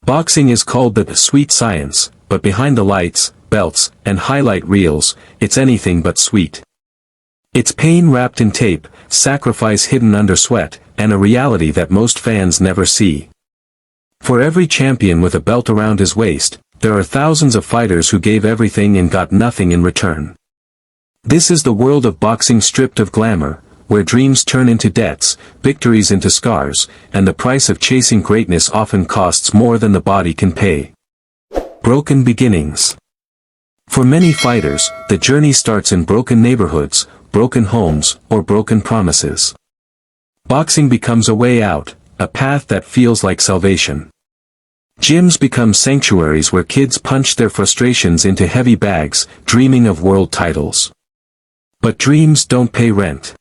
Boxing is called the sweet science, but behind the lights, belts, and highlight reels, it's anything but sweet. It's pain wrapped in tape, sacrifice hidden under sweat, and a reality that most fans never see. For every champion with a belt around his waist, there are thousands of fighters who gave everything and got nothing in return. This is the world of boxing stripped of glamour, where dreams turn into debts, victories into scars, and the price of chasing greatness often costs more than the body can pay. Broken beginnings. For many fighters, the journey starts in broken neighborhoods, broken homes, or broken promises. Boxing becomes a way out, a path that feels like salvation. Gyms become sanctuaries where kids punch their frustrations into heavy bags, dreaming of world titles. But dreams don't pay rent.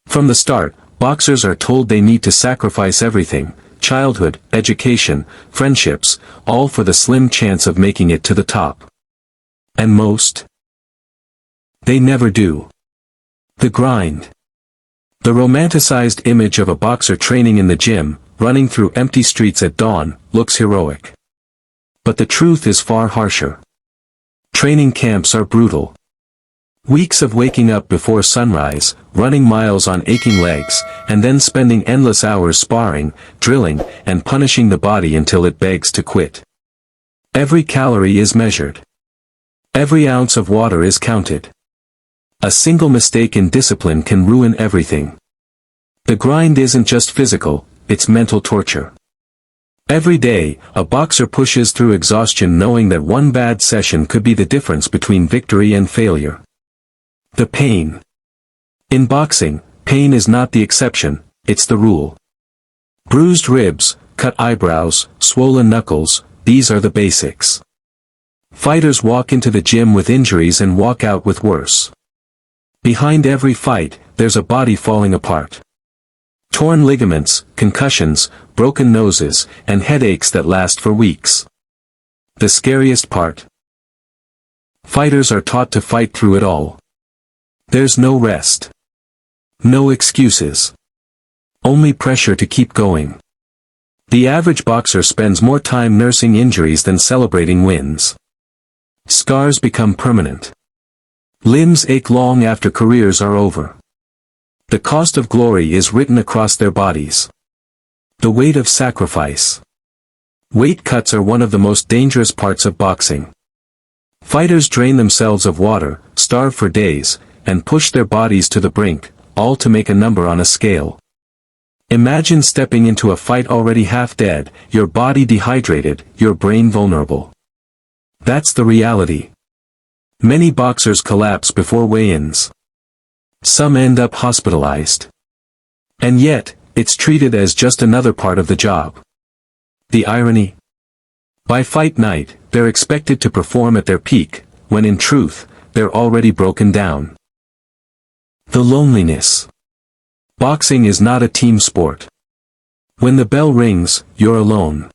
From the start, boxers are told they need to sacrifice everything: childhood, education, friendships, all for the slim chance of making it to the top. And they never do. The grind. The romanticized image of a boxer training in the gym, running through empty streets at dawn, looks heroic. But the truth is far harsher. Training camps are brutal. Weeks of waking up before sunrise, running miles on aching legs, and then spending endless hours sparring, drilling, and punishing the body until it begs to quit. Every calorie is measured. Every ounce of water is counted. A single mistake in discipline can ruin everything. The grind isn't just physical, it's mental torture. Every day, a boxer pushes through exhaustion knowing that one bad session could be the difference between victory and failure. The pain. In boxing, pain is not the exception, it's the rule. Bruised ribs, cut eyebrows, swollen knuckles, these are the basics. Fighters walk into the gym with injuries and walk out with worse. Behind every fight, there's a body falling apart. Torn ligaments, concussions, broken noses, and headaches that last for weeks. The scariest part. Fighters are taught to fight through it all. There's no rest. No excuses. Only pressure to keep going. The average boxer spends more time nursing injuries than celebrating wins. Scars become permanent. Limbs ache long after careers are over. The cost of glory is written across their bodies. The weight of sacrifice. Weight cuts are one of the most dangerous parts of boxing. Fighters drain themselves of water, starve for days, and push their bodies to the brink, all to make a number on a scale. Imagine stepping into a fight already half dead, your body dehydrated, your brain vulnerable. That's the reality. Many boxers collapse before weigh-ins. Some end up hospitalized. And yet, it's treated as just another part of the job. The irony? By fight night, they're expected to perform at their peak, when in truth, they're already broken down. The loneliness. Boxing is not a team sport. When the bell rings, you're alone.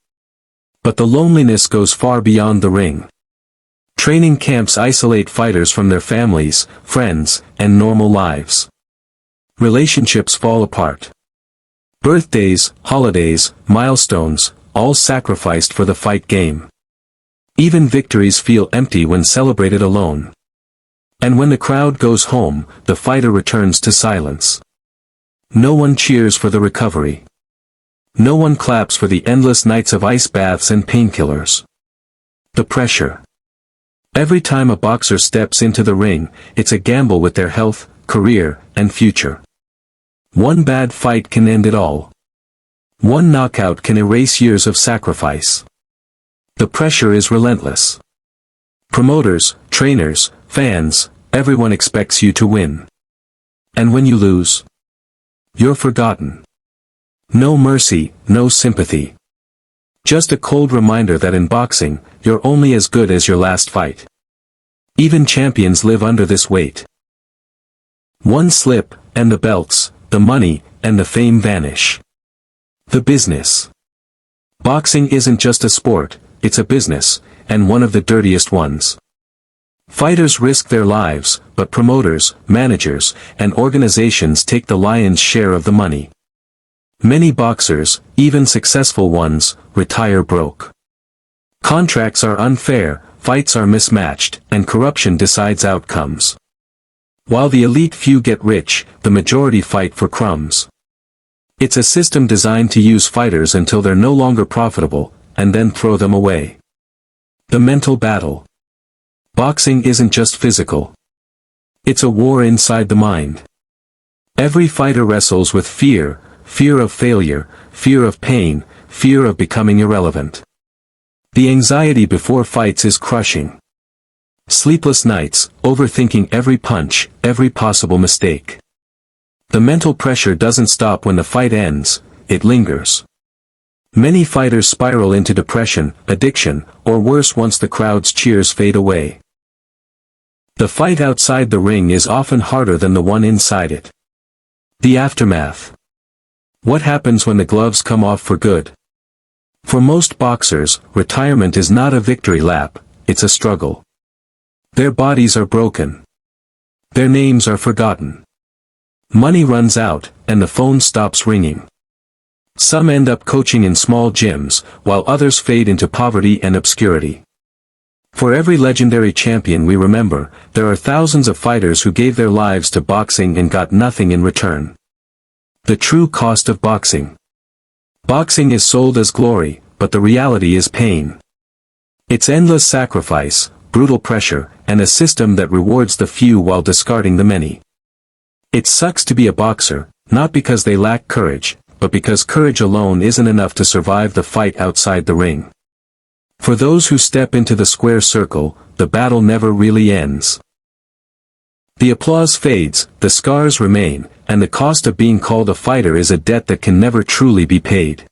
But the loneliness goes far beyond the ring. Training camps isolate fighters from their families, friends, and normal lives. Relationships fall apart. Birthdays, holidays, milestones, all sacrificed for the fight game. Even victories feel empty when celebrated alone. And when the crowd goes home, the fighter returns to silence. No one cheers for the recovery. No one claps for the endless nights of ice baths and painkillers. The pressure. Every time a boxer steps into the ring, it's a gamble with their health, career, and future. One bad fight can end it all. One knockout can erase years of sacrifice. The pressure is relentless. Promoters, trainers, fans, everyone expects you to win. And when you lose, you're forgotten. No mercy, no sympathy. Just a cold reminder that in boxing, you're only as good as your last fight. Even champions live under this weight. One slip, and the belts, the money, and the fame vanish. The business. Boxing isn't just a sport, it's a business, and one of the dirtiest ones. Fighters risk their lives, but promoters, managers, and organizations take the lion's share of the money. Many boxers, even successful ones, retire broke. Contracts are unfair, fights are mismatched, and corruption decides outcomes. While the elite few get rich, the majority fight for crumbs. It's a system designed to use fighters until they're no longer profitable, and then throw them away. The mental battle. Boxing isn't just physical. It's a war inside the mind. Every fighter wrestles with fear, fear of failure, fear of pain, fear of becoming irrelevant. The anxiety before fights is crushing. Sleepless nights, overthinking every punch, every possible mistake. The mental pressure doesn't stop when the fight ends, it lingers. Many fighters spiral into depression, addiction, or worse once the crowd's cheers fade away. The fight outside the ring is often harder than the one inside it. The aftermath. What happens when the gloves come off for good? For most boxers, retirement is not a victory lap, it's a struggle. Their bodies are broken. Their names are forgotten. Money runs out, and the phone stops ringing. Some end up coaching in small gyms, while others fade into poverty and obscurity. For every legendary champion we remember, there are thousands of fighters who gave their lives to boxing and got nothing in return. The true cost of boxing. Boxing is sold as glory, but the reality is pain. It's endless sacrifice, brutal pressure, and a system that rewards the few while discarding the many. It sucks to be a boxer, not because they lack courage, but because courage alone isn't enough to survive the fight outside the ring. For those who step into the square circle, the battle never really ends. The applause fades, the scars remain, and the cost of being called a fighter is a debt that can never truly be paid.